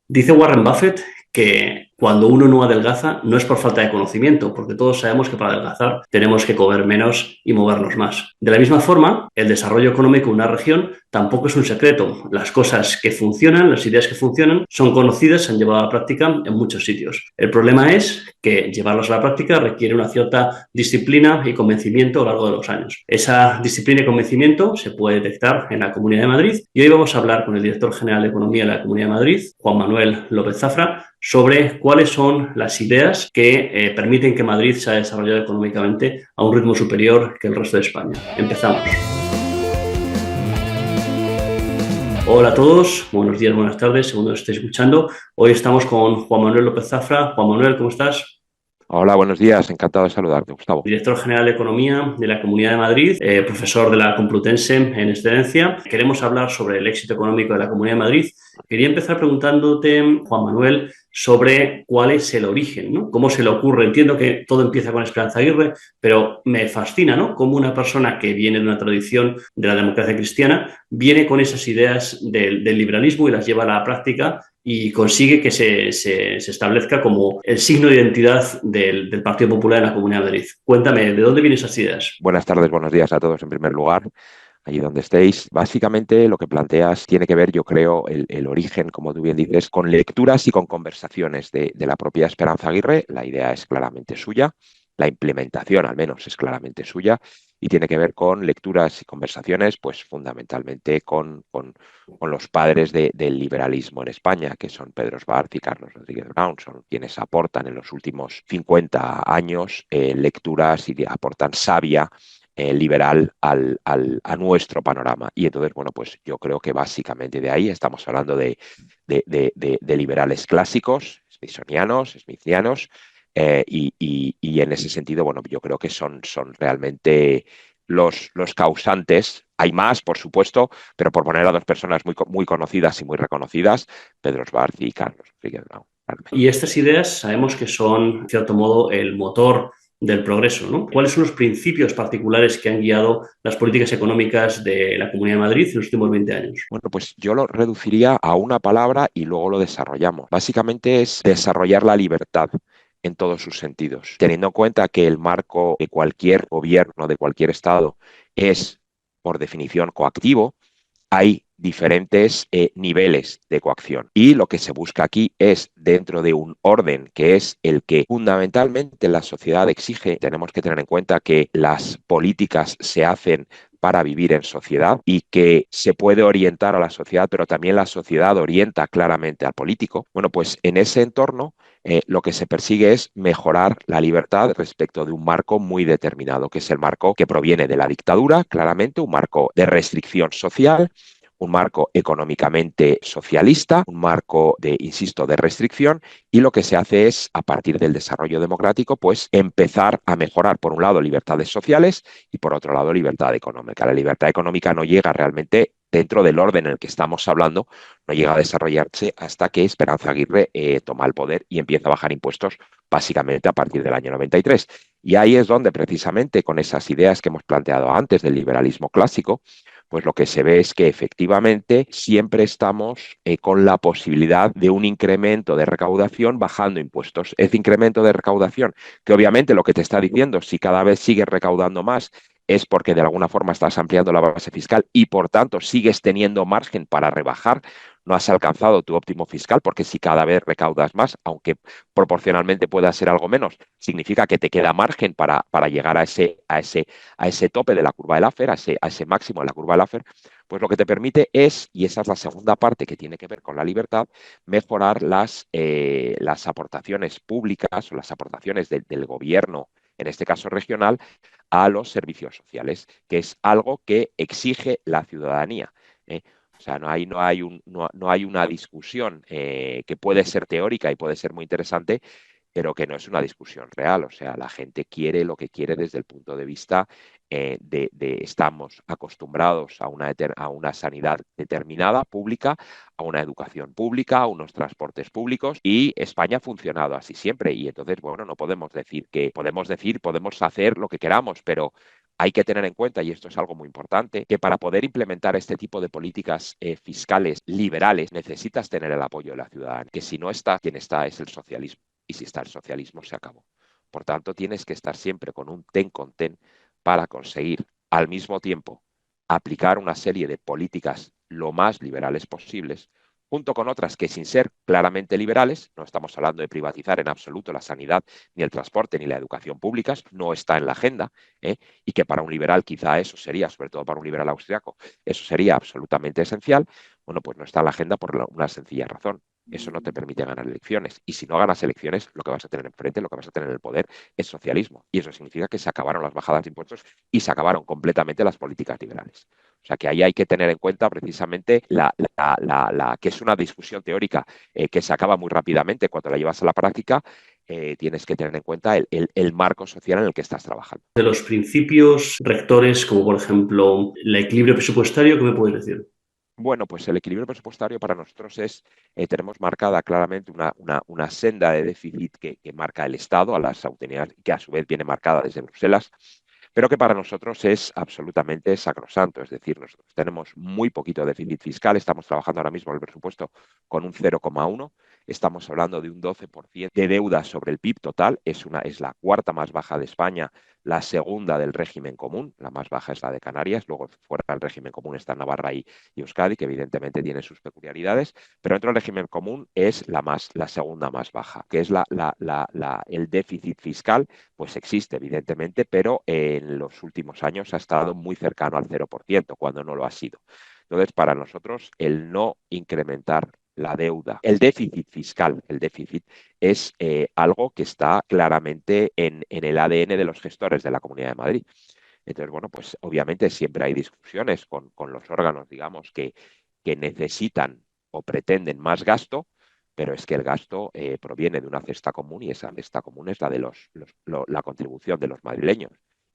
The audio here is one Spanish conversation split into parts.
Dice Warren Buffett que cuando uno no adelgaza no es por falta de conocimiento, porque todos sabemos que para adelgazar tenemos que comer menos y movernos más. De la misma forma, el desarrollo económico de una región tampoco es un secreto. Las cosas que funcionan, las ideas que funcionan, son conocidas, se han llevado a la práctica en muchos sitios. El problema es que llevarlas a la práctica requiere una cierta disciplina y convencimiento a lo largo de los años. Esa disciplina y convencimiento se puede detectar en la Comunidad de Madrid y hoy vamos a hablar con el director general de Economía de la Comunidad de Madrid, Juan Manuel López Zafra, sobre cuáles son las ideas que permiten que Madrid se haya desarrollado económicamente a un ritmo superior que el resto de España. Empezamos. Hola a todos, buenos días, buenas tardes, según nos estéis escuchando. Hoy estamos con Juan Manuel López Zafra. Juan Manuel, ¿cómo estás? Hola, buenos días. Encantado de saludarte, Gustavo. Director General de Economía de la Comunidad de Madrid, profesor de la Complutense en excedencia. Queremos hablar sobre el éxito económico de la Comunidad de Madrid. Quería empezar preguntándote, Juan Manuel, sobre cuál es el origen, ¿no? ¿Cómo se le ocurre? Entiendo que todo empieza con Esperanza Aguirre, pero me fascina, ¿no? Cómo una persona que viene de una tradición de la democracia cristiana viene con esas ideas del liberalismo y las lleva a la práctica y consigue que se establezca como el signo de identidad del Partido Popular en la Comunidad de Madrid. Cuéntame, ¿de dónde vienen esas ideas? Buenas tardes, buenos días a todos en primer lugar, allí donde estéis. Básicamente lo que planteas tiene que ver, yo creo, el origen, como tú bien dices, con lecturas y con conversaciones de la propia Esperanza Aguirre. La idea es claramente suya, la implementación al menos es claramente suya y tiene que ver con lecturas y conversaciones, pues fundamentalmente con los padres del liberalismo en España, que son Pedro Esbarz y Carlos Rodríguez Brown, son quienes aportan en los últimos 50 años lecturas y aportan savia liberal a nuestro panorama. Y entonces, bueno, pues yo creo que básicamente de ahí estamos hablando de liberales clásicos, smithianos, y en ese sentido, bueno, yo creo que son realmente los causantes. Hay más, por supuesto, pero por poner a dos personas muy conocidas y muy reconocidas, Pedro Esbarz y Carlos Rodríguez Brown. Y estas ideas sabemos que son, en cierto modo, el motor del progreso, ¿no? ¿Cuáles son los principios particulares que han guiado las políticas económicas de la Comunidad de Madrid en los últimos 20 años? Bueno, pues yo lo reduciría a una palabra y luego lo desarrollamos. Básicamente es desarrollar la libertad en todos sus sentidos, teniendo en cuenta que el marco de cualquier gobierno, de cualquier estado, es, por definición, coactivo. Hay diferentes niveles de coacción. Y lo que se busca aquí es, dentro de un orden que es el que fundamentalmente la sociedad exige, tenemos que tener en cuenta que las políticas se hacen para vivir en sociedad y que se puede orientar a la sociedad, pero también la sociedad orienta claramente al político. Bueno, pues en ese entorno lo que se persigue es mejorar la libertad respecto de un marco muy determinado, que es el marco que proviene de la dictadura, claramente, un marco de restricción social, un marco económicamente socialista, un marco de, insisto, de restricción, y lo que se hace es, a partir del desarrollo democrático, pues empezar a mejorar, por un lado, libertades sociales y, por otro lado, libertad económica. La libertad económica no llega realmente dentro del orden en el que estamos hablando, no llega a desarrollarse hasta que Esperanza Aguirre toma el poder y empieza a bajar impuestos básicamente a partir del año 93. Y ahí es donde precisamente con esas ideas que hemos planteado antes del liberalismo clásico, pues lo que se ve es que efectivamente siempre estamos con la posibilidad de un incremento de recaudación bajando impuestos. Ese incremento de recaudación, que obviamente lo que te está diciendo, si cada vez sigues recaudando más, es porque de alguna forma estás ampliando la base fiscal y por tanto sigues teniendo margen para rebajar. No has alcanzado tu óptimo fiscal porque si cada vez recaudas más, aunque proporcionalmente pueda ser algo menos, significa que te queda margen para llegar a ese tope de la curva de Laffer, a ese máximo de la curva de Laffer, pues lo que te permite es, y esa es la segunda parte que tiene que ver con la libertad, mejorar las aportaciones públicas o las aportaciones del gobierno, en este caso regional, a los servicios sociales, que es algo que exige la ciudadanía. ¿eh? O sea, no hay una discusión que puede ser teórica y puede ser muy interesante, pero que no es una discusión real. O sea, la gente quiere lo que quiere desde el punto de vista estamos acostumbrados a una sanidad determinada, pública, a una educación pública, a unos transportes públicos, y España ha funcionado así siempre. Y entonces, bueno, no podemos decir podemos hacer lo que queramos, pero Hay que tener en cuenta, y esto es algo muy importante, que para poder implementar este tipo de políticas fiscales liberales necesitas tener el apoyo de la ciudadanía, que si no está, quien está es el socialismo. Y si está el socialismo, se acabó. Por tanto, tienes que estar siempre con un ten con ten para conseguir al mismo tiempo aplicar una serie de políticas lo más liberales posibles, junto con otras que sin ser claramente liberales, no estamos hablando de privatizar en absoluto la sanidad, ni el transporte, ni la educación públicas, no está en la agenda, y que para un liberal quizá eso sería, sobre todo para un liberal austriaco, eso sería absolutamente esencial, bueno, pues no está en la agenda por una sencilla razón. Eso no te permite ganar elecciones. Y si no ganas elecciones, lo que vas a tener enfrente, lo que vas a tener en el poder, es socialismo. Y eso significa que se acabaron las bajadas de impuestos y se acabaron completamente las políticas liberales. O sea que ahí hay que tener en cuenta precisamente que es una discusión teórica que se acaba muy rápidamente cuando la llevas a la práctica. Tienes que tener en cuenta el marco social en el que estás trabajando. De los principios rectores, como por ejemplo el equilibrio presupuestario, ¿qué me puedes decir? Bueno, pues el equilibrio presupuestario para nosotros tenemos marcada claramente una senda de déficit que marca el Estado a las autonomías, que a su vez viene marcada desde Bruselas, pero que para nosotros es absolutamente sacrosanto. Es decir, nosotros tenemos muy poquito déficit fiscal, estamos trabajando ahora mismo el presupuesto con un 0,1, estamos hablando de un 12% de deuda sobre el PIB total, es la cuarta más baja de España, la segunda del régimen común, la más baja es la de Canarias, luego fuera del régimen común está Navarra y Euskadi, que evidentemente tiene sus peculiaridades, pero dentro del régimen común es la segunda más baja, que es el déficit fiscal, pues existe evidentemente, pero en los últimos años ha estado muy cercano al 0%, cuando no lo ha sido. Entonces, para nosotros, el no incrementar la deuda, el déficit fiscal, el déficit es algo que está claramente en el ADN de los gestores de la Comunidad de Madrid. Entonces, bueno, pues obviamente siempre hay discusiones con los órganos, digamos, que necesitan o pretenden más gasto, pero es que el gasto proviene de una cesta común y esa cesta común es la de la contribución de los madrileños.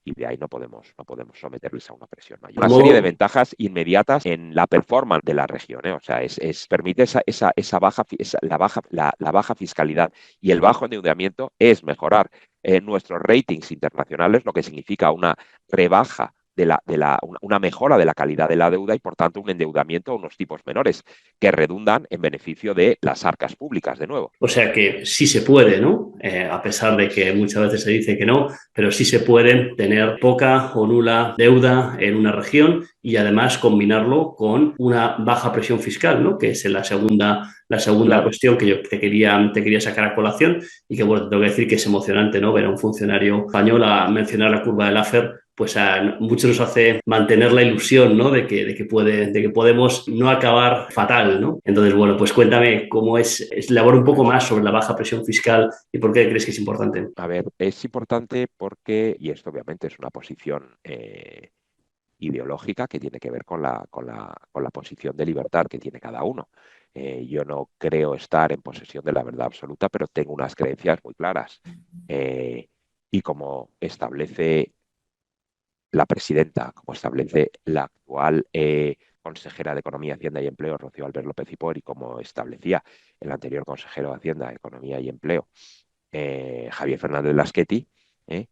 Y de ahí no podemos someterles a una presión mayor. Una serie de Modo, ventajas inmediatas en la performance de la región, ¿eh? O sea, permite la baja fiscalidad y el bajo endeudamiento es mejorar nuestros ratings internacionales, lo que significa una rebaja una mejora de la calidad de la deuda y, por tanto, un endeudamiento a unos tipos menores que redundan en beneficio de las arcas públicas, de nuevo. o sea que sí se puede, ¿no? A pesar de que muchas veces se dice que no, pero sí se puede tener poca o nula deuda en una región y además combinarlo con una baja presión fiscal, ¿no? Que es la segunda Claro. cuestión que yo te quería sacar a colación y que, bueno, te tengo que decir que es emocionante, ¿no? Ver a un funcionario español a mencionar la curva de Laffer, pues a muchos nos hace mantener la ilusión, ¿no? De que podemos no acabar fatal, ¿no? Entonces, bueno, pues cuéntame cómo elabora un poco más sobre la baja presión fiscal y por qué crees que es importante. A ver, es importante porque, y esto obviamente es una posición ideológica que tiene que ver con la posición de libertad que tiene cada uno. Yo no creo estar en posesión de la verdad absoluta, pero tengo unas creencias muy claras. Eh, y como establece la presidenta, como establece la actual consejera de Economía, Hacienda y Empleo, Rocío Albert López Hipor, y como establecía el anterior consejero de Hacienda, Economía y Empleo, Javier Fernández Lasqueti, ¿eh?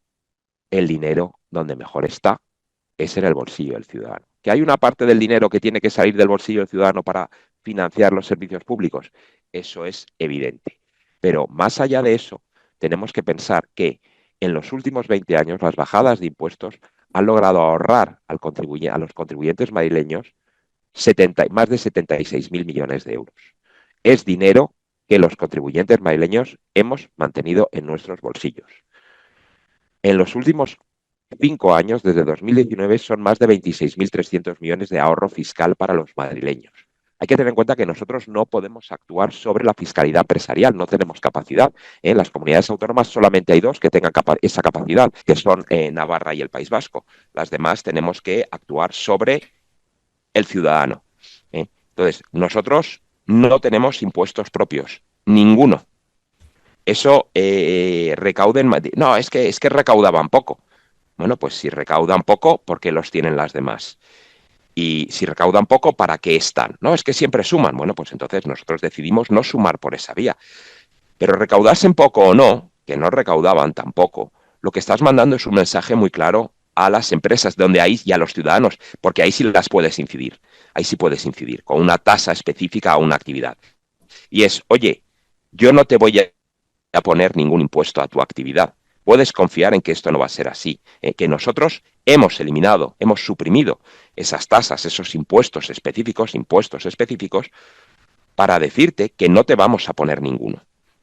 El dinero donde mejor está es en el bolsillo del ciudadano. ¿Que hay una parte del dinero que tiene que salir del bolsillo del ciudadano para financiar los servicios públicos? Eso es evidente. Pero más allá de eso, tenemos que pensar que en los últimos 20 años las bajadas de impuestos han logrado ahorrar a los contribuyentes madrileños más de 76.000 millones de euros. Es dinero que los contribuyentes madrileños hemos mantenido en nuestros bolsillos. En los últimos 5 años, desde 2019, son más de 26.300 millones de ahorro fiscal para los madrileños. Hay que tener en cuenta que nosotros no podemos actuar sobre la fiscalidad empresarial, no tenemos capacidad. En las comunidades autónomas solamente hay dos que tengan esa capacidad, que son Navarra y el País Vasco. Las demás tenemos que actuar sobre el ciudadano. Entonces, nosotros no tenemos impuestos propios, ninguno. Eso recauda en Madrid. No, es que recaudaban poco. Bueno, pues si recaudan poco, ¿por qué los tienen las demás? Y si recaudan poco, ¿para qué están? No, es que siempre suman. Bueno, pues entonces nosotros decidimos no sumar por esa vía. Pero recaudasen poco o no, que no recaudaban tampoco, lo que estás mandando es un mensaje muy claro a las empresas donde ahí y a los ciudadanos, porque ahí sí las puedes incidir, ahí sí puedes incidir con una tasa específica a una actividad. Y es, oye, yo no te voy a poner ningún impuesto a tu actividad. Puedes confiar en que esto no va a ser así, que nosotros hemos eliminado, hemos suprimido esas tasas, esos impuestos específicos, para decirte que no te vamos a poner ninguno.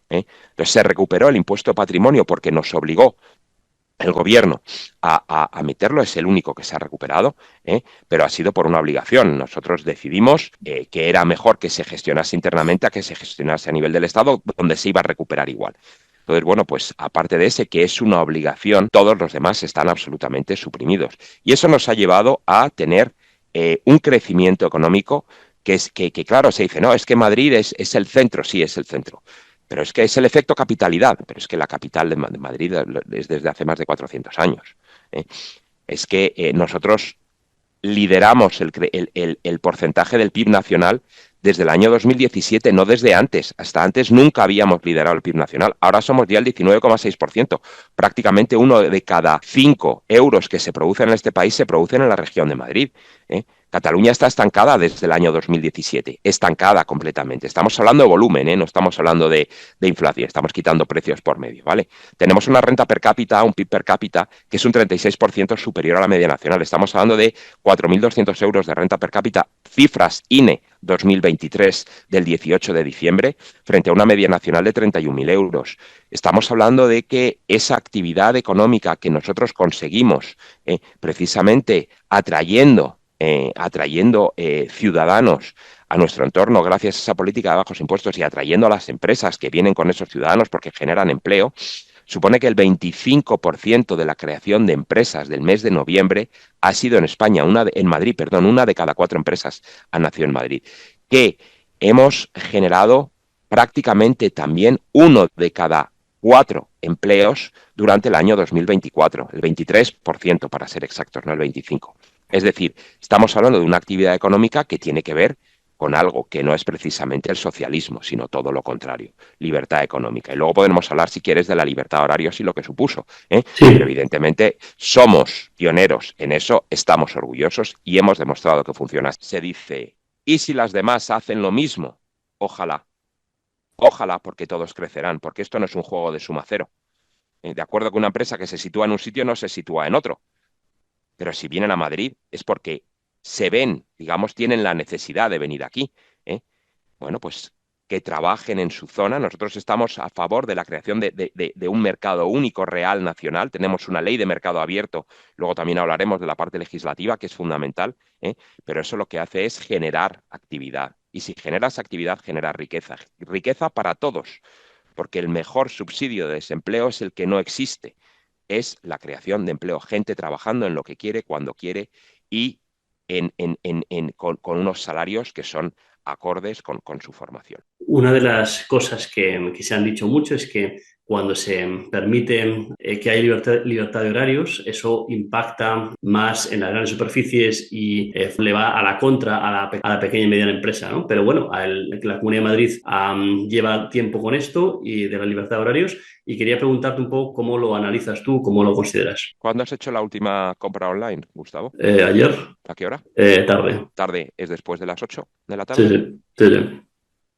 Entonces se recuperó el impuesto de patrimonio porque nos obligó el gobierno a meterlo, es el único que se ha recuperado, pero ha sido por una obligación. Nosotros decidimos que era mejor que se gestionase internamente a que se gestionase a nivel del Estado, donde se iba a recuperar igual. Entonces, bueno, pues aparte de ese, que es una obligación, todos los demás están absolutamente suprimidos. Y eso nos ha llevado a tener un crecimiento económico que, claro, se dice, no, es que Madrid es el centro, sí, es el centro. Pero es que es el efecto capitalidad, pero es que la capital de Madrid es desde hace más de 400 años. ¿eh? Es que nosotros lideramos el porcentaje del PIB nacional desde el año 2017, no desde antes. Hasta antes nunca habíamos liderado el PIB nacional. Ahora somos ya el 19,6%. Prácticamente 1 de cada 5 euros que se producen en este país se producen en la región de Madrid. Cataluña está estancada desde el año 2017, estancada completamente. Estamos hablando de volumen, no estamos hablando de inflación, estamos quitando precios por medio, ¿vale? Tenemos una renta per cápita, un PIB per cápita, que es un 36% superior a la media nacional. Estamos hablando de 4.200 euros de renta per cápita, cifras INE 2023 del 18 de diciembre, frente a una media nacional de 31.000 euros. Estamos hablando de que esa actividad económica que nosotros conseguimos precisamente atrayendo ciudadanos a nuestro entorno gracias a esa política de bajos impuestos y atrayendo a las empresas que vienen con esos ciudadanos porque generan empleo, supone que el 25% de la creación de empresas del mes de noviembre ha sido en España, en Madrid, perdón, 1 de cada 4 empresas ha nacido en Madrid, que hemos generado prácticamente también 1 de cada 4 empleos durante el año 2024, el 23% para ser exactos, no el 25%. Es decir, estamos hablando de una actividad económica que tiene que ver con algo que no es precisamente el socialismo, sino todo lo contrario, libertad económica. Y luego podemos hablar, si quieres, de la libertad de horarios y lo que supuso. Pero Sí. evidentemente somos pioneros en eso, estamos orgullosos y hemos demostrado que funciona. Se dice, ¿y si las demás hacen lo mismo? Ojalá, ojalá, porque todos crecerán, porque esto no es un juego de suma cero. De acuerdo con una empresa que se sitúa en un sitio, no se sitúa en otro. Pero si vienen a Madrid es porque se ven, digamos, tienen la necesidad de venir aquí. ¿eh? Bueno, pues que trabajen en su zona. Nosotros estamos a favor de la creación de un mercado único real nacional. Tenemos una ley de mercado abierto. Luego también hablaremos de la parte legislativa, que es fundamental. Pero eso lo que hace es generar actividad. Y si generas actividad, generas riqueza. Riqueza para todos. Porque el mejor subsidio de desempleo es el que no existe, es la creación de empleo, gente trabajando en lo que quiere, cuando quiere y con unos salarios que son acordes con su formación. Una de las cosas que se han dicho mucho es que cuando se permite que haya libertad de horarios, eso impacta más en las grandes superficies y le va a la contra a la pequeña y mediana empresa, ¿no? Pero bueno, la Comunidad de Madrid lleva tiempo con esto y de la libertad de horarios y quería preguntarte un poco cómo lo analizas tú, cómo lo consideras. ¿Cuándo has hecho la última compra online, Gustavo? Ayer, ¿A qué hora? tarde. Tarde es después de las 8 de la Sí, tarde. sí, sí, sí.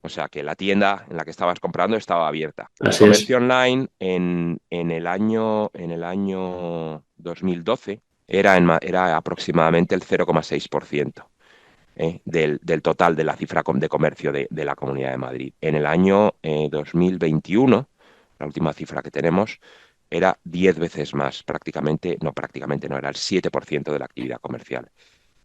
O sea que la tienda en la que estabas comprando estaba abierta. El Así es. comercio online en el año 2012 era aproximadamente el 0,6%. Del total de la cifra de comercio de la Comunidad de Madrid. En el año 2021, la última cifra que tenemos, era 10 veces más, prácticamente no, era el 7% de la actividad comercial.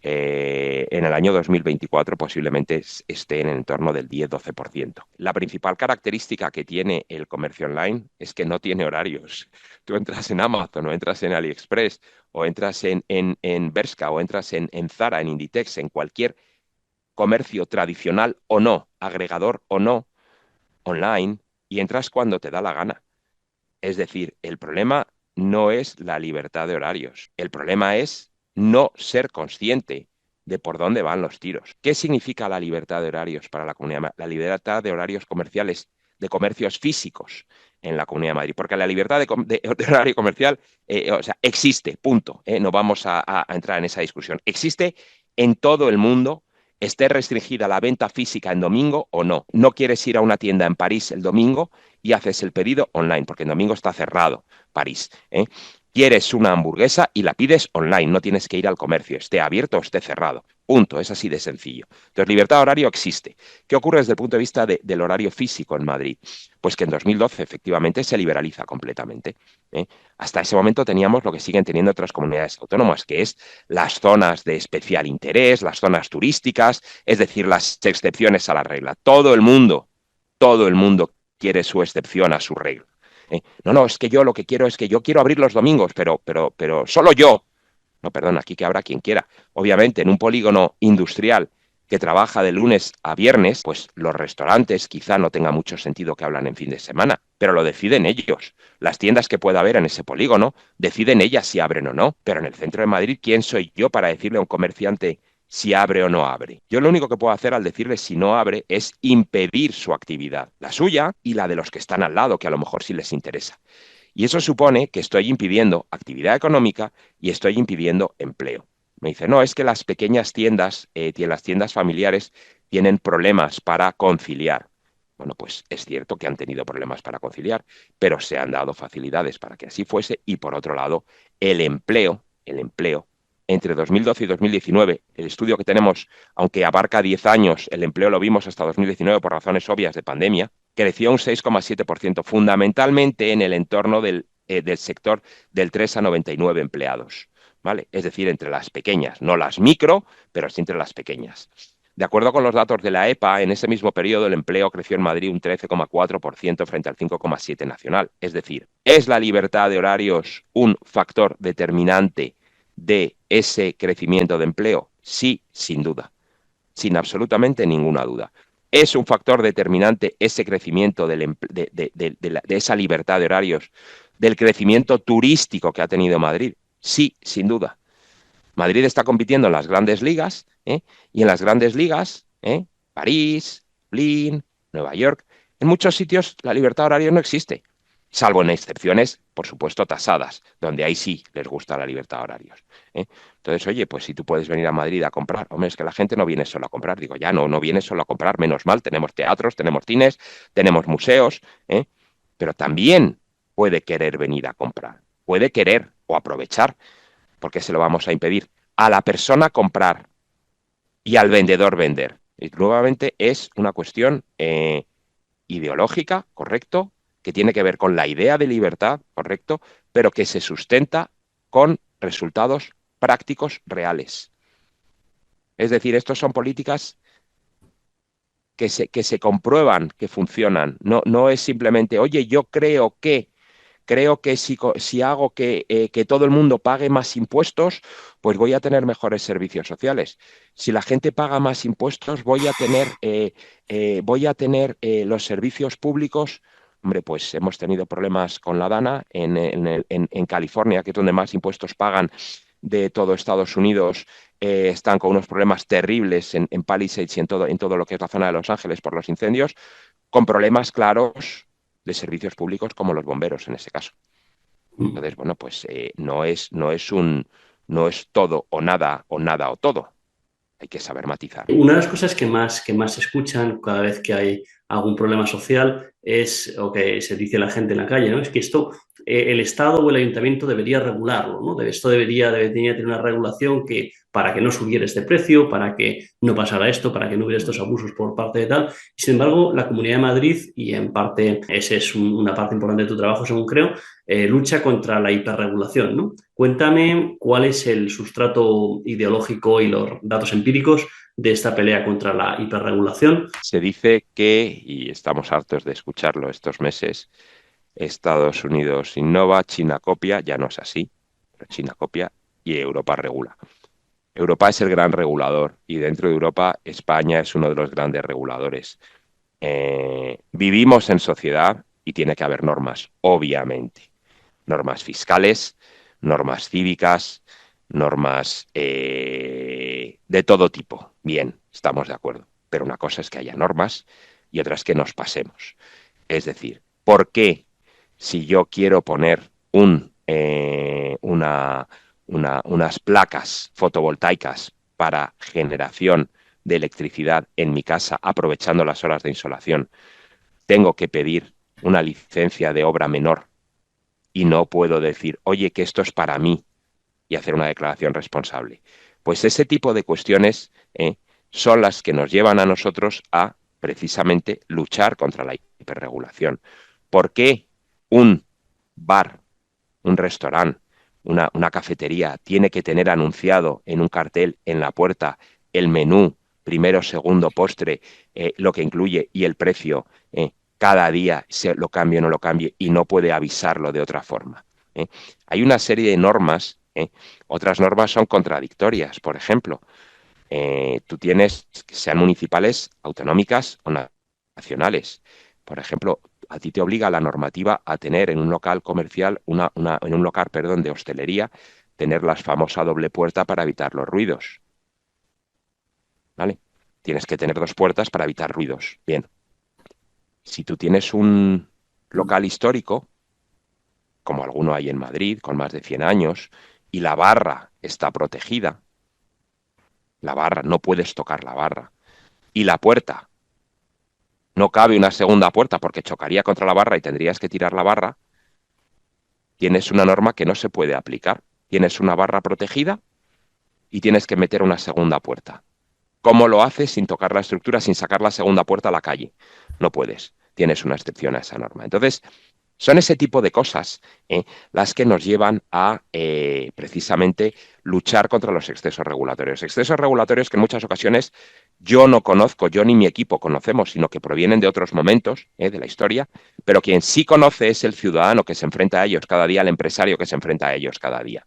En el año 2024 posiblemente esté en el entorno del 10-12%. La principal característica que tiene el comercio online es que no tiene horarios. Tú entras en Amazon o entras en AliExpress o entras en Bershka o entras en Zara, en Inditex, en cualquier comercio tradicional o no, agregador o no, online, y entras cuando te da la gana. Es decir, el problema no es la libertad de horarios. El problema es no ser consciente de por dónde van los tiros. ¿Qué significa la libertad de horarios para la comunidad? La libertad de horarios comerciales de comercios físicos en la Comunidad de Madrid, porque la libertad de horario comercial, o sea, existe, punto. No vamos a entrar en esa discusión. Existe en todo el mundo, esté restringida la venta física en domingo o no. No quieres ir a una tienda en París el domingo y haces el pedido online, porque en domingo está cerrado París. Quieres una hamburguesa y la pides online, no tienes que ir al comercio, esté abierto o esté cerrado. Punto, es así de sencillo. Entonces, libertad de horario existe. ¿Qué ocurre desde el punto de vista del horario físico en Madrid? Pues que en 2012 efectivamente se liberaliza completamente. Hasta ese momento teníamos lo que siguen teniendo otras comunidades autónomas, que es las zonas de especial interés, las zonas turísticas, es decir, las excepciones a la regla. Todo el mundo quiere su excepción a su regla. No, es que yo lo que quiero es que yo quiero abrir los domingos, pero solo yo. No, perdón, aquí que habrá quien quiera. Obviamente, en un polígono industrial que trabaja de lunes a viernes, pues los restaurantes quizá no tenga mucho sentido que hablan en fin de semana, pero lo deciden ellos. Las tiendas que pueda haber en ese polígono deciden ellas si abren o no. Pero en el centro de Madrid, ¿quién soy yo para decirle a un comerciante si abre o no abre? Yo lo único que puedo hacer al decirle si no abre es impedir su actividad, la suya y la de los que están al lado, que a lo mejor sí les interesa. Y eso supone que estoy impidiendo actividad económica y estoy impidiendo empleo. Me dice, no, es que las pequeñas tiendas, las tiendas familiares tienen problemas para conciliar. Bueno, pues es cierto que han tenido problemas para conciliar, pero se han dado facilidades para que así fuese. Y por otro lado, el empleo, entre 2012 y 2019, el estudio que tenemos, aunque abarca 10 años, el empleo lo vimos hasta 2019 por razones obvias de pandemia, creció un 6,7%, fundamentalmente en el entorno del sector del 3 a 99 empleados, ¿vale? Es decir, entre las pequeñas, no las micro, pero sí entre las pequeñas. De acuerdo con los datos de la EPA, en ese mismo periodo el empleo creció en Madrid un 13,4% frente al 5,7% nacional. Es decir, ¿es la libertad de horarios un factor determinante de ese crecimiento de empleo? Sí, sin duda, sin absolutamente ninguna duda. ¿Es un factor determinante ese crecimiento de esa libertad de horarios, del crecimiento turístico que ha tenido Madrid? Sí, sin duda. Madrid está compitiendo en las grandes ligas, y en las grandes ligas, París, Berlín, Nueva York, en muchos sitios la libertad de horario no existe, salvo en excepciones, por supuesto, tasadas, donde ahí sí les gusta la libertad de horarios. Entonces, oye, pues si tú puedes venir a Madrid a comprar, hombre, es que la gente no viene solo a comprar, digo, ya no viene solo a comprar, menos mal, tenemos teatros, tenemos cines, tenemos museos, pero también puede querer venir a comprar, puede querer o aprovechar, porque se lo vamos a impedir, a la persona comprar y al vendedor vender. Y nuevamente es una cuestión ideológica, correcto, que tiene que ver con la idea de libertad, correcto, pero que se sustenta con resultados prácticos reales. Es decir, estos son políticas que se comprueban que funcionan. No es simplemente, oye, yo creo que si hago que todo el mundo pague más impuestos, pues voy a tener mejores servicios sociales. Si la gente paga más impuestos, voy a tener los servicios públicos. Hombre, pues hemos tenido problemas con la DANA en California, que es donde más impuestos pagan de todo Estados Unidos. Están con unos problemas terribles en Palisades y en todo lo que es la zona de Los Ángeles por los incendios, con problemas claros de servicios públicos como los bomberos en ese caso. Entonces, bueno, pues no es todo o nada o todo. Hay que saber matizar. Una de las cosas que más se escuchan cada vez que hay algún problema social es, o que se dice la gente en la calle, ¿no? Es que esto el Estado o el ayuntamiento debería regularlo, ¿no? Esto debería tener una regulación para que no subiera este precio, para que no pasara esto, para que no hubiera estos abusos por parte de tal. Y sin embargo, la Comunidad de Madrid, y en parte esa es una parte importante de tu trabajo, según creo, lucha contra la hiperregulación, ¿no? Cuéntame cuál es el sustrato ideológico y los datos empíricos de esta pelea contra la hiperregulación. Se dice que, y estamos hartos de escucharlo estos meses, Estados Unidos innova, China copia, ya no es así, pero China copia y Europa regula. Europa es el gran regulador y dentro de Europa España es uno de los grandes reguladores. Vivimos en sociedad y tiene que haber normas, obviamente. Normas fiscales, normas cívicas, normas de todo tipo. Bien, estamos de acuerdo. Pero una cosa es que haya normas y otra es que nos pasemos. Es decir, ¿por qué si yo quiero poner unas placas fotovoltaicas para generación de electricidad en mi casa, aprovechando las horas de insolación, tengo que pedir una licencia de obra menor y no puedo decir, oye, que esto es para mí y hacer una declaración responsable? Pues ese tipo de cuestiones son las que nos llevan a nosotros a precisamente luchar contra la hiperregulación. ¿Por qué un bar, un restaurante, una cafetería tiene que tener anunciado en un cartel en la puerta el menú, primero, segundo, postre, lo que incluye y el precio? Cada día se lo cambie o no lo cambie y no puede avisarlo de otra forma. Hay una serie de normas. Otras normas son contradictorias. Por ejemplo, tú tienes, sean municipales, autonómicas o nacionales. Por ejemplo, a ti te obliga la normativa a tener en un local comercial, en un local, perdón, de hostelería, tener la famosa doble puerta para evitar los ruidos. ¿Vale? Tienes que tener dos puertas para evitar ruidos. Bien. Si tú tienes un local histórico, como alguno hay en Madrid, con más de 100 años, y la barra está protegida, la barra, no puedes tocar la barra, y la puerta, no cabe una segunda puerta porque chocaría contra la barra y tendrías que tirar la barra, tienes una norma que no se puede aplicar. Tienes una barra protegida y tienes que meter una segunda puerta. ¿Cómo lo haces sin tocar la estructura, sin sacar la segunda puerta a la calle? No puedes. Tienes una excepción a esa norma. Entonces, son ese tipo de cosas las que nos llevan a precisamente luchar contra los excesos regulatorios. Excesos regulatorios que en muchas ocasiones yo no conozco, yo ni mi equipo conocemos, sino que provienen de otros momentos de la historia, pero quien sí conoce es el ciudadano que se enfrenta a ellos cada día, el empresario que se enfrenta a ellos cada día.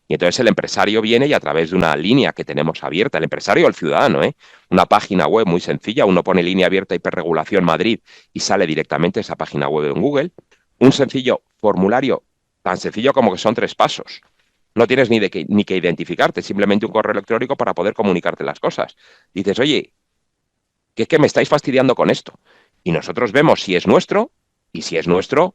Y entonces el empresario viene y a través de una línea que tenemos abierta, el empresario o el ciudadano, una página web muy sencilla, uno pone línea abierta hiperregulación Madrid y sale directamente esa página web en Google, un sencillo formulario, tan sencillo como que son 3 pasos. No tienes ni que identificarte, simplemente un correo electrónico para poder comunicarte las cosas. Dices, oye, que es que me estáis fastidiando con esto. Y nosotros vemos si es nuestro, y si es nuestro,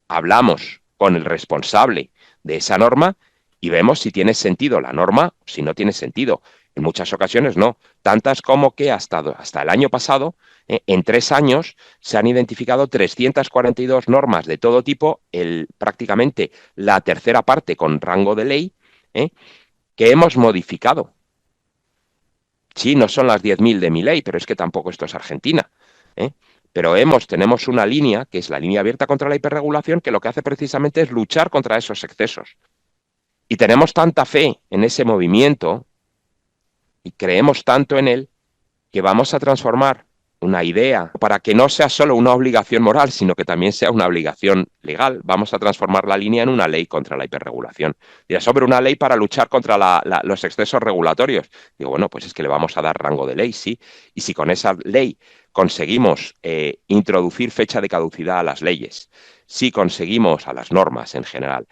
hablamos con el responsable de esa norma y vemos si tiene sentido la norma o si no tiene sentido. En muchas ocasiones no, tantas como que hasta el año pasado, en 3 años, se han identificado 342 normas de todo tipo, prácticamente la tercera parte con rango de ley, que hemos modificado. Sí, no son las 10.000 de mi ley, pero es que tampoco esto es Argentina. Pero tenemos una línea, que es la línea abierta contra la hiperregulación, que lo que hace precisamente es luchar contra esos excesos. Y tenemos tanta fe en ese movimiento y creemos tanto en él que vamos a transformar una idea para que no sea solo una obligación moral, sino que también sea una obligación legal. Vamos a transformar la línea en una ley contra la hiperregulación. Dirá, sobre una ley para luchar contra los excesos regulatorios. Digo, bueno, pues es que le vamos a dar rango de ley, sí. Y si con esa ley conseguimos introducir fecha de caducidad a las leyes, si conseguimos a las normas en general,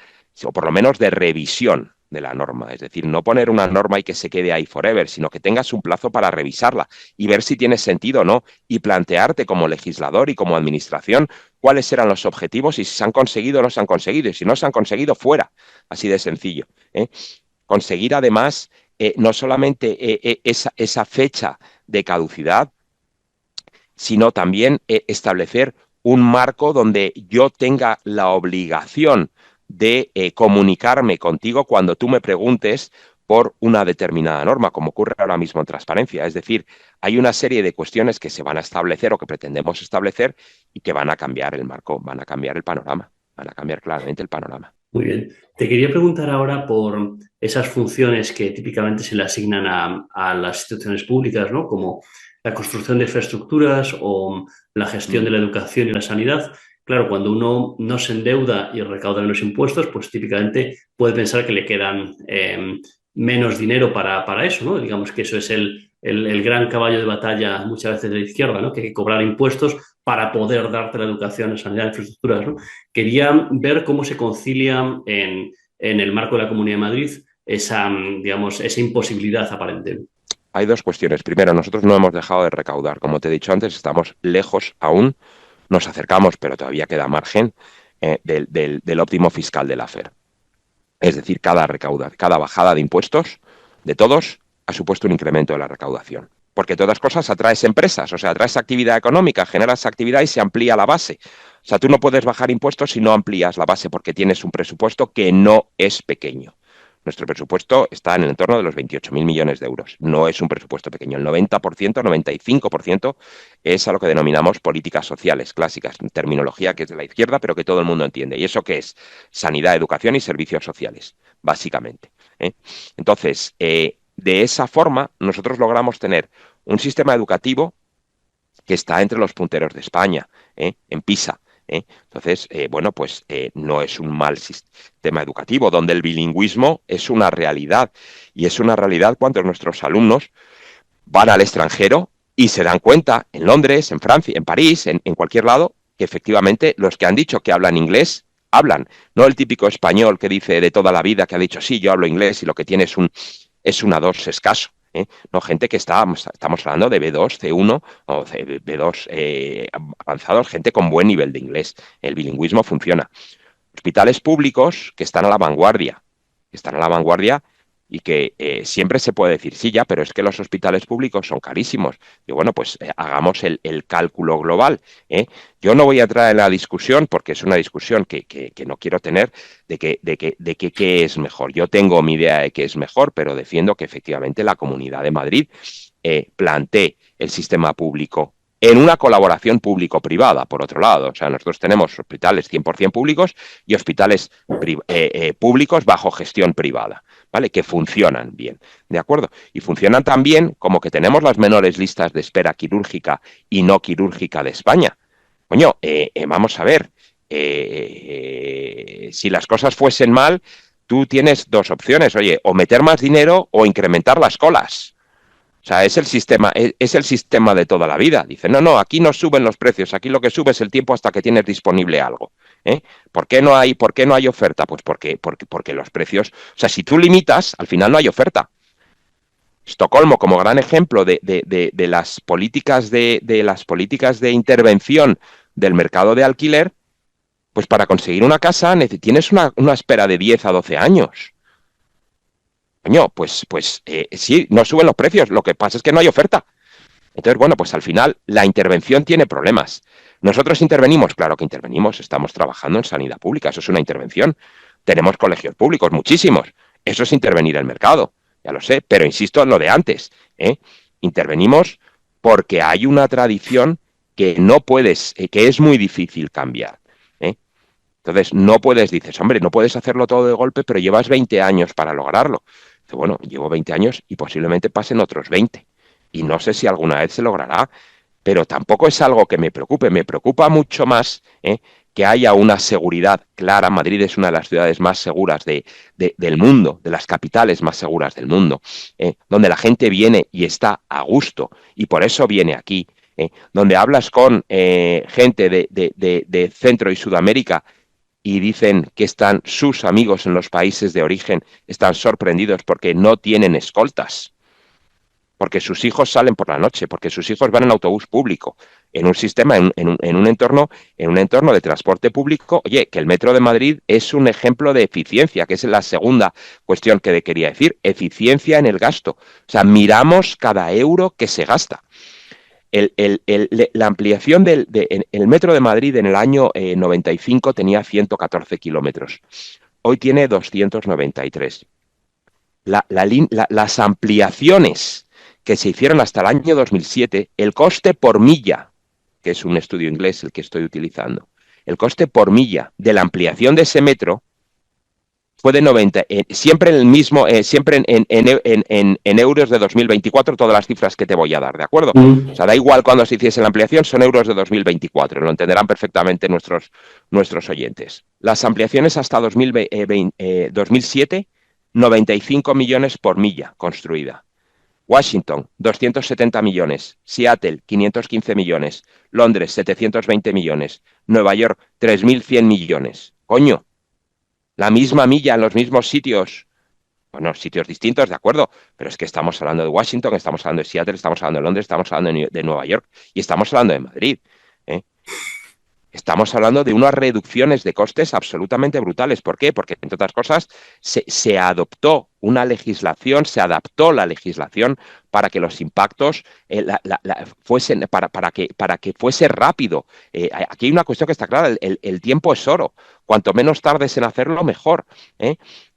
o por lo menos de revisión de la norma, es decir, no poner una norma y que se quede ahí forever, sino que tengas un plazo para revisarla y ver si tiene sentido o no, y plantearte como legislador y como administración cuáles eran los objetivos y si se han conseguido o no se han conseguido, y si no se han conseguido, fuera, así de sencillo. Conseguir además no solamente esa fecha de caducidad, sino también establecer un marco donde yo tenga la obligación de comunicarme contigo cuando tú me preguntes por una determinada norma, como ocurre ahora mismo en transparencia. Es decir, hay una serie de cuestiones que se van a establecer o que pretendemos establecer y que van a cambiar el marco, van a cambiar el panorama, van a cambiar claramente el panorama. Muy bien. Te quería preguntar ahora por esas funciones que típicamente se le asignan a las instituciones públicas, ¿no? Como la construcción de infraestructuras o la gestión de la educación y la sanidad. Claro, cuando uno no se endeuda y recauda menos impuestos, pues típicamente puede pensar que le quedan menos dinero para eso, ¿no? Digamos que eso es el gran caballo de batalla muchas veces de la izquierda, ¿no? Que hay que cobrar impuestos para poder darte la educación, la sanidad, infraestructuras, ¿no? Quería ver cómo se concilia en el marco de la Comunidad de Madrid esa, digamos, esa imposibilidad aparente. Hay 2 cuestiones. Primero, nosotros no hemos dejado de recaudar. Como te he dicho antes, estamos lejos aún nos acercamos, pero todavía queda margen del óptimo fiscal de la FER. Es decir, cada bajada de impuestos de todos ha supuesto un incremento de la recaudación. Porque todas cosas atraes empresas, o sea, atraes actividad económica, generas actividad y se amplía la base. O sea, tú no puedes bajar impuestos si no amplías la base porque tienes un presupuesto que no es pequeño. Nuestro presupuesto está en el entorno de los 28.000 millones de euros. No es un presupuesto pequeño. El 90%, 95% es a lo que denominamos políticas sociales clásicas, terminología que es de la izquierda, pero que todo el mundo entiende. ¿Y eso qué es? Sanidad, educación y servicios sociales, básicamente. Entonces, de esa forma, nosotros logramos tener un sistema educativo que está entre los punteros de España, en PISA. Entonces, bueno, pues no es un mal sistema educativo, donde el bilingüismo es una realidad. Y es una realidad cuando nuestros alumnos van al extranjero y se dan cuenta, en Londres, en Francia, en París, en cualquier lado, que efectivamente los que han dicho que hablan inglés, hablan. No el típico español que dice de toda la vida, que ha dicho, sí, yo hablo inglés y lo que tiene es un A2 escaso. No, gente que estamos hablando de B2, C1 o B2 avanzados, gente con buen nivel de inglés. El bilingüismo funciona. Hospitales públicos que están a la vanguardia, y que siempre se puede decir, sí, ya, pero es que los hospitales públicos son carísimos. Y bueno, pues hagamos el cálculo global. Yo no voy a entrar en la discusión, porque es una discusión que no quiero tener, de que qué es mejor. Yo tengo mi idea de qué es mejor, pero defiendo que efectivamente la Comunidad de Madrid plantee el sistema público en una colaboración público-privada, por otro lado. O sea, nosotros tenemos hospitales 100% públicos y hospitales públicos bajo gestión privada, ¿vale? Que funcionan bien, ¿de acuerdo? Y funcionan tan bien como que tenemos las menores listas de espera quirúrgica y no quirúrgica de España. Coño, vamos a ver, si las cosas fuesen mal, tú tienes dos opciones, oye, o meter más dinero o incrementar las colas. O sea, es el sistema de toda la vida. Dice, no, aquí no suben los precios, aquí lo que sube es el tiempo hasta que tienes disponible algo. ¿Por qué no hay oferta? Pues porque los precios, o sea, si tú limitas, al final no hay oferta. Estocolmo, como gran ejemplo de las políticas de intervención del mercado de alquiler, pues para conseguir una casa tienes una espera de 10 a 12 años. Coño, pues sí, no suben los precios, lo que pasa es que no hay oferta. Entonces, bueno, pues al final la intervención tiene problemas. Nosotros intervenimos, claro que intervenimos, estamos trabajando en sanidad pública, eso es una intervención. Tenemos colegios públicos, muchísimos. Eso es intervenir el mercado, ya lo sé, pero insisto en lo de antes. Intervenimos porque hay una tradición que no puedes, que es muy difícil cambiar. Entonces, dices, hombre, no puedes hacerlo todo de golpe, pero llevas 20 años para lograrlo. Dice, bueno, llevo 20 años y posiblemente pasen otros 20. Y no sé si alguna vez se logrará, pero tampoco es algo que me preocupe. Me preocupa mucho más que haya una seguridad clara. Madrid es una de las ciudades más seguras del mundo, de las capitales más seguras del mundo, donde la gente viene y está a gusto, y por eso viene aquí, donde hablas con gente de Centro y Sudamérica y dicen que están sus amigos en los países de origen, están sorprendidos porque no tienen escoltas, porque sus hijos salen por la noche, porque sus hijos van en autobús público, en un sistema, en un entorno de transporte público. Oye, que el Metro de Madrid es un ejemplo de eficiencia, que es la segunda cuestión que quería decir, eficiencia en el gasto. O sea, miramos cada euro que se gasta. La ampliación el Metro de Madrid en el año 95 tenía 114 kilómetros. Hoy tiene 293. Las ampliaciones que se hicieron hasta el año 2007, el coste por milla, que es un estudio inglés el que estoy utilizando, el coste por milla de la ampliación de ese metro fue de 90, siempre el mismo, siempre en euros de 2024, todas las cifras que te voy a dar, ¿de acuerdo? O sea, da igual cuando se hiciese la ampliación, son euros de 2024, lo entenderán perfectamente nuestros oyentes. Las ampliaciones hasta 2007, 95 millones por milla construida. Washington, 270 millones. Seattle, 515 millones. Londres, 720 millones. Nueva York, 3.100 millones. Coño. La misma milla en los mismos sitios, bueno, sitios distintos, de acuerdo, pero es que estamos hablando de Washington, estamos hablando de Seattle, estamos hablando de Londres, estamos hablando de Nueva York y estamos hablando de Madrid. Estamos hablando de unas reducciones de costes absolutamente brutales. ¿Por qué? Porque, entre otras cosas, se adoptó una legislación, se adaptó la legislación para que los impactos fuesen, para que fuese rápido. Aquí hay una cuestión que está clara, el tiempo es oro. Cuanto menos tardes en hacerlo, mejor.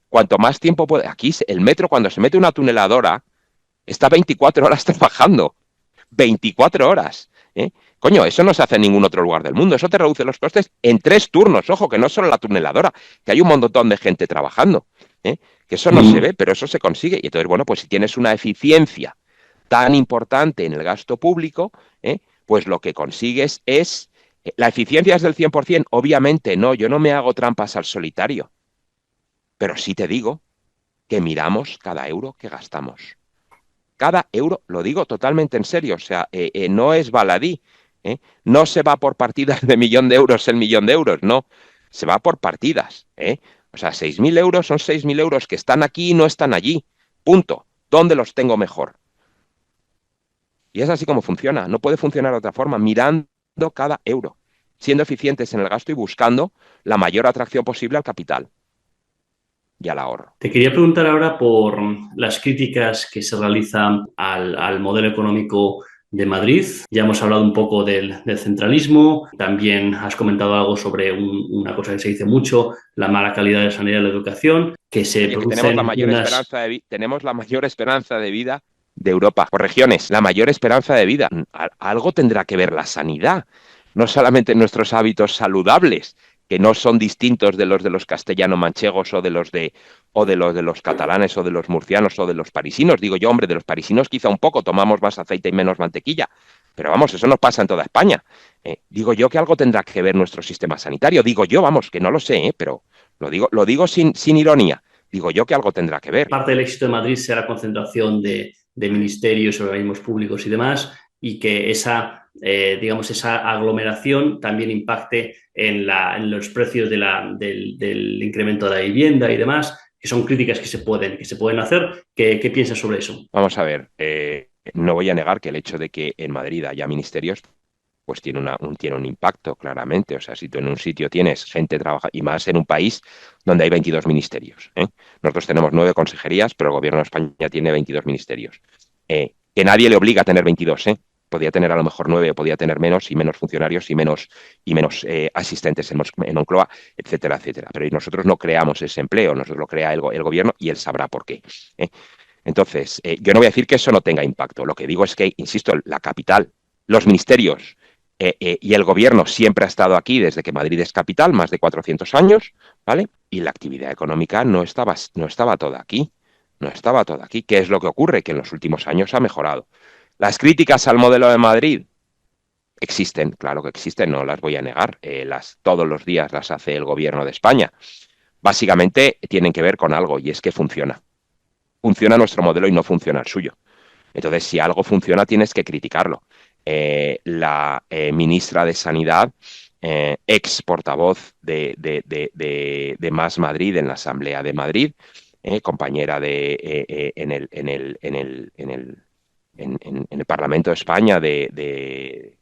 Cuanto más tiempo puede... Aquí el metro, cuando se mete una tuneladora, está 24 horas trabajando. 24 horas. Coño, eso no se hace en ningún otro lugar del mundo. Eso te reduce los costes en 3 turnos. Ojo, que no es solo la tuneladora, que hay un montón de gente trabajando. Que eso no se ve, pero eso se consigue. Y entonces, bueno, pues si tienes una eficiencia tan importante en el gasto público, pues lo que consigues es... ¿La eficiencia es del 100%? Obviamente no, yo no me hago trampas al solitario. Pero sí te digo que miramos cada euro que gastamos. Cada euro, lo digo totalmente en serio, o sea, no es baladí, no se va por partidas de 1.000.000 euros el 1.000.000 euros, no, se va por partidas, o sea, 6.000 euros son 6.000 euros que están aquí y no están allí, punto. ¿Dónde los tengo mejor? Y es así como funciona, no puede funcionar de otra forma, mirando cada euro, siendo eficientes en el gasto y buscando la mayor atracción posible al capital y al ahorro. Te quería preguntar ahora por las críticas que se realizan al modelo económico de Madrid. Ya hemos hablado un poco del centralismo, también has comentado algo sobre una cosa que se dice mucho, la mala calidad de sanidad y la educación, que se Oye, que tenemos la producen mayor unas... tenemos la mayor esperanza de vida de Europa, por regiones, la mayor esperanza de vida. Algo tendrá que ver la sanidad, no solamente nuestros hábitos saludables, que no son distintos de los castellano-manchegos o de los catalanes o de los murcianos o de los parisinos. Digo yo, hombre, de los parisinos quizá un poco, tomamos más aceite y menos mantequilla, pero vamos, eso nos pasa en toda España. Digo yo que algo tendrá que ver nuestro sistema sanitario. Digo yo, vamos, que no lo sé, pero lo digo sin ironía. Digo yo que algo tendrá que ver. Parte del éxito de Madrid sea la concentración de ministerios, organismos públicos y demás, y que digamos, esa aglomeración también impacte en los precios del incremento de la vivienda y demás, que son críticas que se pueden hacer. ¿Qué piensas sobre eso? Vamos a ver, no voy a negar que el hecho de que en Madrid haya ministerios pues tiene un impacto, claramente. O sea, si tú en un sitio tienes gente trabaja y más en un país donde hay 22 ministerios. Nosotros tenemos 9 consejerías, pero el gobierno de España tiene 22 ministerios. Que nadie le obliga a tener 22, Podía tener a lo mejor 9, podía tener menos y menos funcionarios y menos asistentes en Moncloa, etcétera, etcétera. Pero nosotros no creamos ese empleo, nosotros lo crea el gobierno y él sabrá por qué. Entonces, yo no voy a decir que eso no tenga impacto. Lo que digo es que, insisto, la capital, los ministerios y el gobierno siempre ha estado aquí desde que Madrid es capital, más de 400 años, ¿vale? Y la actividad económica no estaba toda aquí. No estaba toda aquí. ¿Qué es lo que ocurre? Que en los últimos años ha mejorado. Las críticas al modelo de Madrid existen, claro que existen, no las voy a negar. Todos los días las hace el gobierno de España. Básicamente tienen que ver con algo y es que funciona. Funciona nuestro modelo y no funciona el suyo. Entonces, si algo funciona, tienes que criticarlo. La ministra de Sanidad, ex portavoz de Más Madrid en la Asamblea de Madrid, compañera en el Parlamento de España de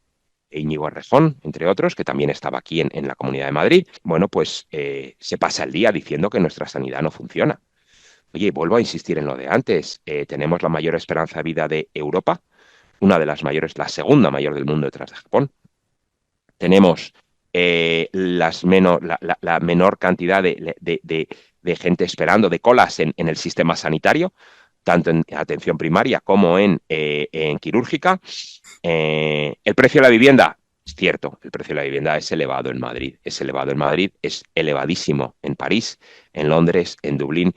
Íñigo Errejón, entre otros, que también estaba aquí en la Comunidad de Madrid, bueno, pues se pasa el día diciendo que nuestra sanidad no funciona. Oye, vuelvo a insistir en lo de antes. Tenemos la mayor esperanza de vida de Europa, una de las mayores, la segunda mayor del mundo detrás de Japón. Tenemos la menor cantidad de gente esperando, de colas en el sistema sanitario, tanto en atención primaria como en quirúrgica. El precio de la vivienda, es cierto, el precio de la vivienda es elevado en Madrid. Es elevado en Madrid, es elevadísimo en París, en Londres, en Dublín.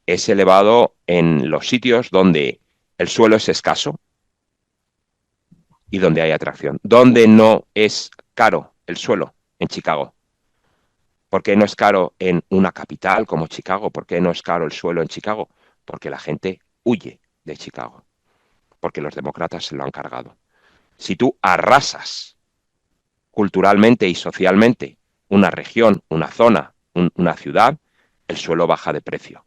Es elevado en los sitios donde el suelo es escaso y donde hay atracción. Donde no es caro el suelo, en Chicago. ¿Por qué no es caro en una capital como Chicago? ¿Por qué no es caro el suelo en Chicago? Porque la gente huye de Chicago. Porque los demócratas se lo han cargado. Si tú arrasas culturalmente y socialmente una región, una zona, una ciudad, el suelo baja de precio.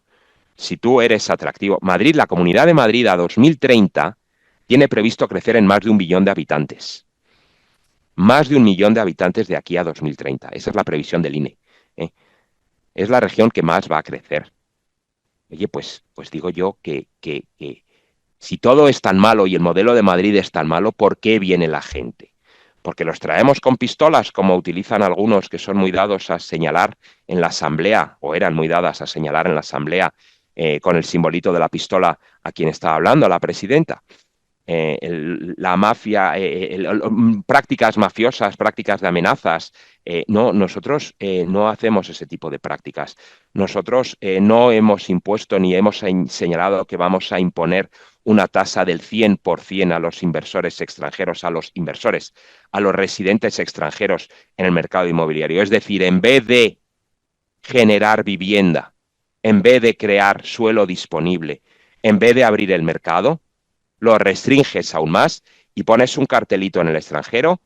Si tú eres atractivo. Madrid, la Comunidad de Madrid a 2030 tiene previsto crecer en más de 1 billón de habitantes. más de 1 millón de habitantes de aquí a 2030. Esa es la previsión del INE. ¿Eh? Es la región que más va a crecer. Oye, pues digo yo que si todo es tan malo y el modelo de Madrid es tan malo, ¿por qué viene la gente? Porque los traemos con pistolas, como utilizan algunos que son muy dados a señalar en la asamblea, o eran muy dadas a señalar en la asamblea con el simbolito de la pistola a quien estaba hablando, a la presidenta. La mafia, prácticas mafiosas, prácticas de amenazas. No, nosotros no hacemos ese tipo de prácticas. Nosotros no hemos impuesto ni hemos señalado que vamos a imponer una tasa del 100% a los inversores extranjeros, a los inversores, a los residentes extranjeros en el mercado inmobiliario. Es decir, en vez de generar vivienda, en vez de crear suelo disponible, en vez de abrir el mercado, lo restringes aún más y pones un cartelito en el extranjero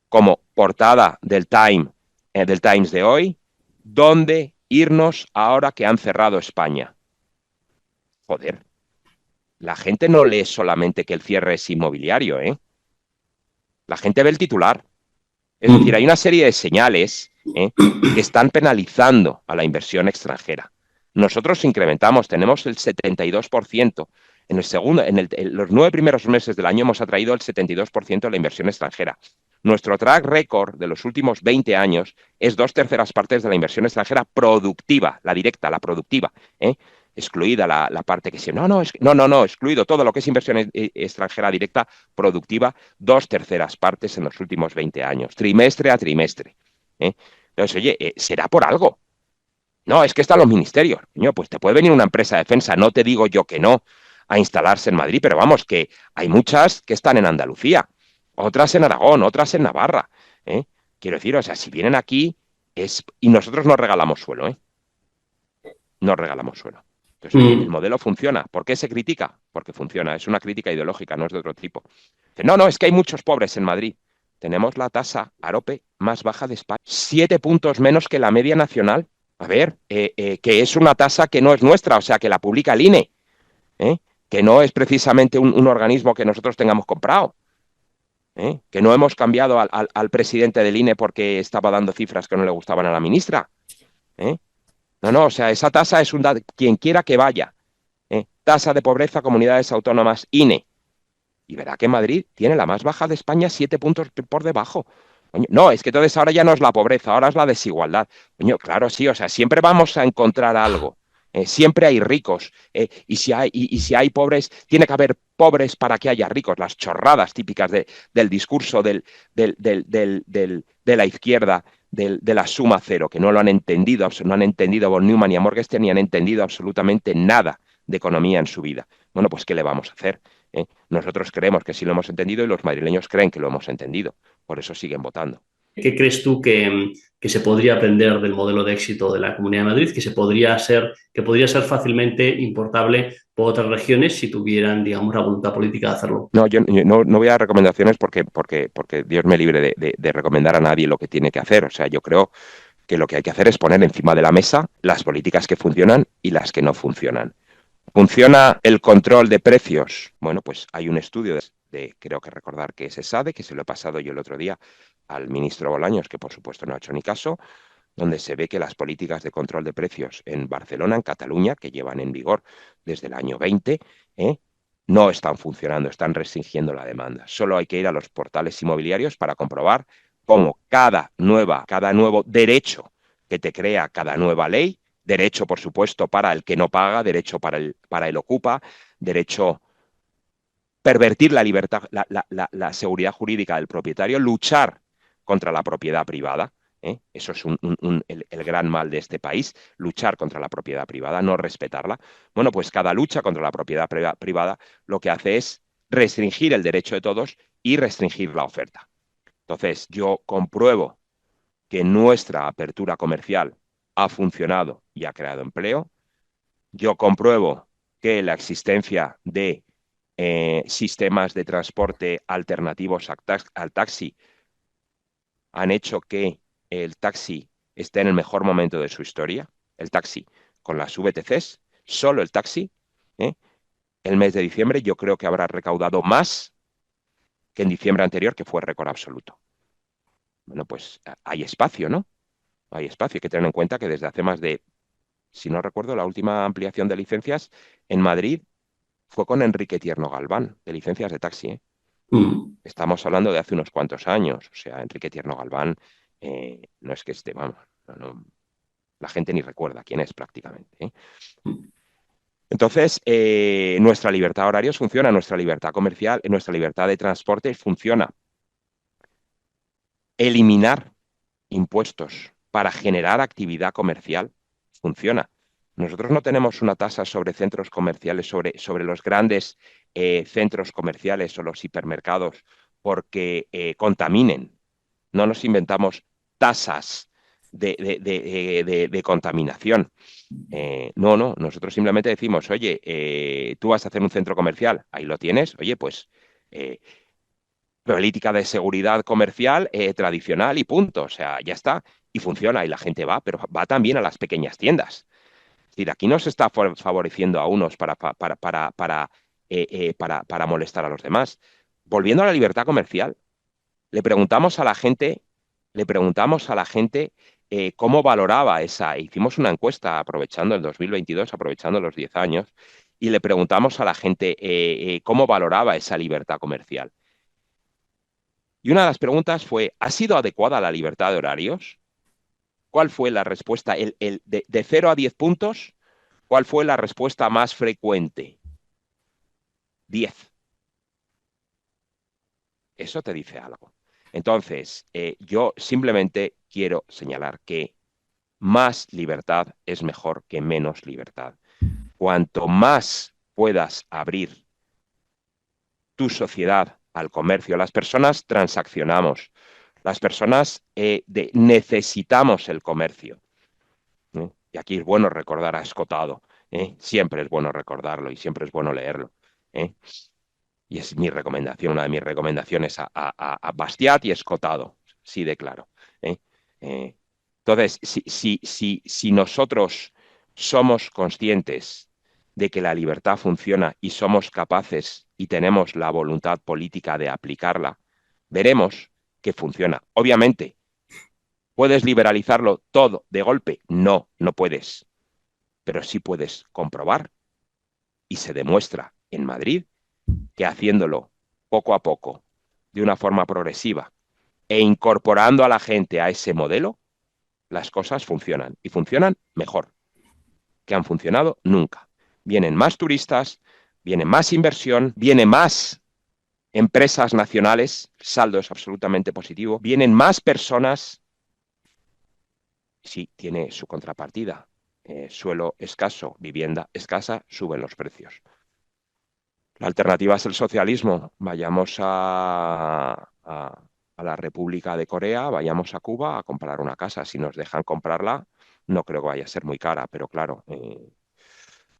como portada del Times de hoy, ¿dónde irnos ahora que han cerrado España? Joder, la gente no lee solamente que el cierre es inmobiliario, ¿eh? La gente ve el titular. Es decir, hay una serie de señales que están penalizando a la inversión extranjera. Nosotros incrementamos, tenemos el 72%. En el segundo, en los 9 primeros meses del año hemos atraído el 72% de la inversión extranjera. Nuestro track record de los últimos 20 años es 2/3 partes de la inversión extranjera productiva, la directa, la productiva, excluida la parte que sí. No, excluido todo lo que es inversión extranjera directa productiva, 2/3 partes en los últimos 20 años, trimestre a trimestre. Entonces, oye, será por algo. No, es que están los ministerios. Coño, pues te puede venir una empresa de defensa, no te digo yo que no, a instalarse en Madrid, pero vamos, que hay muchas que están en Andalucía, otras en Aragón, otras en Navarra. ¿eh? Quiero decir, o sea, si vienen aquí, y nosotros no regalamos suelo, ¿eh? No regalamos suelo. Entonces, oye, el modelo funciona. ¿Por qué se critica? Porque funciona. Es una crítica ideológica, no es de otro tipo. No, es que hay muchos pobres en Madrid. Tenemos la tasa AROPE más baja de España. 7 puntos menos que la media nacional. A ver, que es una tasa que no es nuestra, o sea, que la publica el INE, que no es precisamente un organismo que nosotros tengamos comprado, que no hemos cambiado al presidente del INE porque estaba dando cifras que no le gustaban a la ministra. ¿eh? No, o sea, esa tasa es un dato, quien quiera que vaya. Tasa de pobreza, comunidades autónomas, INE. Y verá que Madrid tiene la más baja de España, 7 puntos por debajo. Coño, no, es que entonces ahora ya no es la pobreza, ahora es la desigualdad. Coño, claro, sí, o sea, siempre vamos a encontrar algo. Siempre hay ricos. Y si hay pobres, tiene que haber pobres para que haya ricos. Las chorradas típicas del discurso de la izquierda, de la suma cero, que no lo han entendido, no han entendido von Neumann ni a Morgenstern, ni han entendido absolutamente nada de economía en su vida. Bueno, pues ¿qué le vamos a hacer? Nosotros creemos que sí lo hemos entendido y los madrileños creen que lo hemos entendido. Por eso siguen votando. ¿Qué crees tú que se podría aprender del modelo de éxito de la Comunidad de Madrid, que podría ser fácilmente importable por otras regiones si tuvieran, digamos, la voluntad política de hacerlo? No, yo no voy a dar recomendaciones porque Dios me libre de recomendar a nadie lo que tiene que hacer. O sea, yo creo que lo que hay que hacer es poner encima de la mesa las políticas que funcionan y las que no funcionan. ¿Funciona el control de precios? Bueno, pues hay un estudio creo que recordar que es ESADE, que se lo he pasado yo el otro día al ministro Bolaños, que por supuesto no ha hecho ni caso, donde se ve que las políticas de control de precios en Barcelona, en Cataluña, que llevan en vigor desde el año 20, no están funcionando, están restringiendo la demanda. Solo hay que ir a los portales inmobiliarios para comprobar cómo cada nuevo derecho que te crea cada nueva ley, derecho, por supuesto, para el que no paga, derecho para el ocupa, derecho pervertir la libertad, la seguridad jurídica del propietario, luchar contra la propiedad privada. Eso es el gran mal de este país, luchar contra la propiedad privada, no respetarla. Bueno, pues cada lucha contra la propiedad privada lo que hace es restringir el derecho de todos y restringir la oferta. Entonces, yo compruebo que nuestra apertura comercial ha funcionado y ha creado empleo. Yo compruebo que la existencia de sistemas de transporte alternativos al taxi han hecho que el taxi esté en el mejor momento de su historia. El taxi con las VTCs, solo el taxi, el mes de diciembre yo creo que habrá recaudado más que en diciembre anterior, que fue récord absoluto. Bueno, pues hay espacio, ¿no? Hay espacio. Hay que tener en cuenta que desde hace más de, si no recuerdo, la última ampliación de licencias en Madrid fue con Enrique Tierno Galván, de licencias de taxi, ¿eh? Mm, Estamos hablando de hace unos cuantos años. O sea, Enrique Tierno Galván no es que esté, vamos, la gente ni recuerda quién es prácticamente, ¿eh? mm, Entonces, nuestra libertad de horarios funciona, nuestra libertad comercial, nuestra libertad de transporte funciona. Eliminar impuestos para generar actividad comercial funciona. Nosotros no tenemos una tasa sobre centros comerciales, sobre los grandes centros comerciales o los hipermercados porque contaminen. No nos inventamos tasas de contaminación. No, no, nosotros simplemente decimos, oye, tú vas a hacer un centro comercial, ahí lo tienes, oye, pues eh, política de seguridad comercial tradicional y punto, o sea, ya está, y funciona, y la gente va, pero va también a las pequeñas tiendas. Es decir, aquí no se está favoreciendo a unos para molestar a los demás. Volviendo a la libertad comercial, le preguntamos a la gente, le preguntamos a la gente cómo valoraba esa. Hicimos una encuesta aprovechando el 2022, aprovechando los 10 años, y le preguntamos a la gente cómo valoraba esa libertad comercial. Y una de las preguntas fue, ¿ha sido adecuada la libertad de horarios? ¿Cuál fue la respuesta? De 0 a 10 puntos, ¿cuál fue la respuesta más frecuente? 10. Eso te dice algo. Entonces, yo simplemente quiero señalar que más libertad es mejor que menos libertad. Cuanto más puedas abrir tu sociedad al comercio, las personas transaccionamos, las personas necesitamos el comercio, ¿eh? Y aquí es bueno recordar a Escotado, ¿eh? Siempre es bueno recordarlo y siempre es bueno leerlo, ¿eh? Y es mi recomendación, una de mis recomendaciones a Bastiat y Escotado, sí de claro, ¿eh? Eh, entonces, si nosotros somos conscientes de que la libertad funciona y somos capaces y tenemos la voluntad política de aplicarla, veremos que funciona. Obviamente, ¿puedes liberalizarlo todo de golpe? No, no puedes, pero sí puedes comprobar y se demuestra en Madrid que haciéndolo poco a poco, de una forma progresiva e incorporando a la gente a ese modelo, las cosas funcionan y funcionan mejor que han funcionado nunca. Vienen más turistas, viene más inversión, viene más empresas nacionales, saldo es absolutamente positivo, vienen más personas, sí, tiene su contrapartida. Suelo escaso, vivienda escasa, suben los precios. La alternativa es el socialismo. Vayamos a la República de Corea, vayamos a Cuba a comprar una casa. Si nos dejan comprarla, no creo que vaya a ser muy cara, pero claro,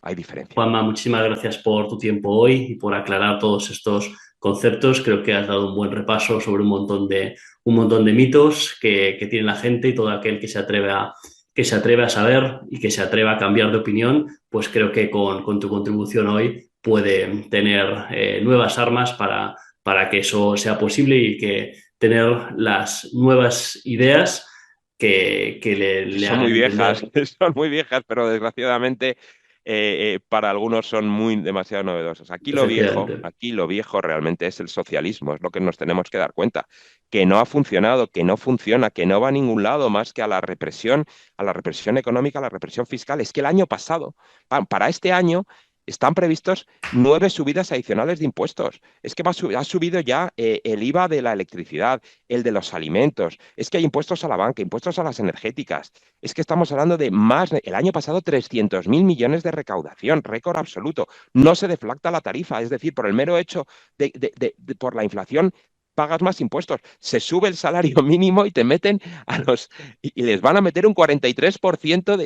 hay diferencia. Juanma, muchísimas gracias por tu tiempo hoy y por aclarar todos estos conceptos. Creo que has dado un buen repaso sobre un montón de mitos que tiene la gente y todo aquel que se atreve a saber y que se atreve a cambiar de opinión, pues creo que con tu contribución hoy puede tener nuevas armas para que eso sea posible y que tener las nuevas ideas que le Son muy hagan viejas, entender. son muy viejas, pero desgraciadamente para algunos son muy demasiado novedosas. Efectivamente. Aquí lo viejo realmente es el socialismo, es lo que nos tenemos que dar cuenta, que no ha funcionado, que no funciona, que no va a ningún lado más que a la represión económica, a la represión fiscal. Es que el año pasado, para este año, están previstos 9 subidas adicionales de impuestos. Es que ha subido ya el IVA de la electricidad, el de los alimentos, es que hay impuestos a la banca, impuestos a las energéticas. Es que estamos hablando de el año pasado 300.000 millones de recaudación, récord absoluto. No se deflacta la tarifa, es decir, por el mero hecho por la inflación pagas más impuestos. Se sube el salario mínimo y te meten y les van a meter un 43%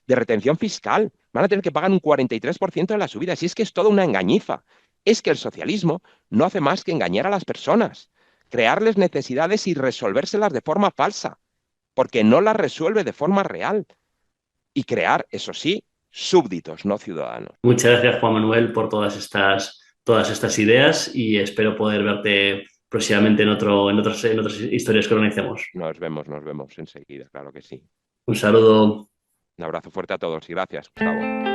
de retención fiscal. Van a tener que pagar un 43% de la subida. Si es que es toda una engañifa. Es que el socialismo no hace más que engañar a las personas, crearles necesidades y resolvérselas de forma falsa, porque no las resuelve de forma real. Y crear, eso sí, súbditos, no ciudadanos. Muchas gracias, Juan Manuel, por todas estas ideas y espero poder verte próximamente en otras historias que organicemos. Nos vemos enseguida, claro que sí. Un saludo. Un abrazo fuerte a todos y gracias, Gustavo.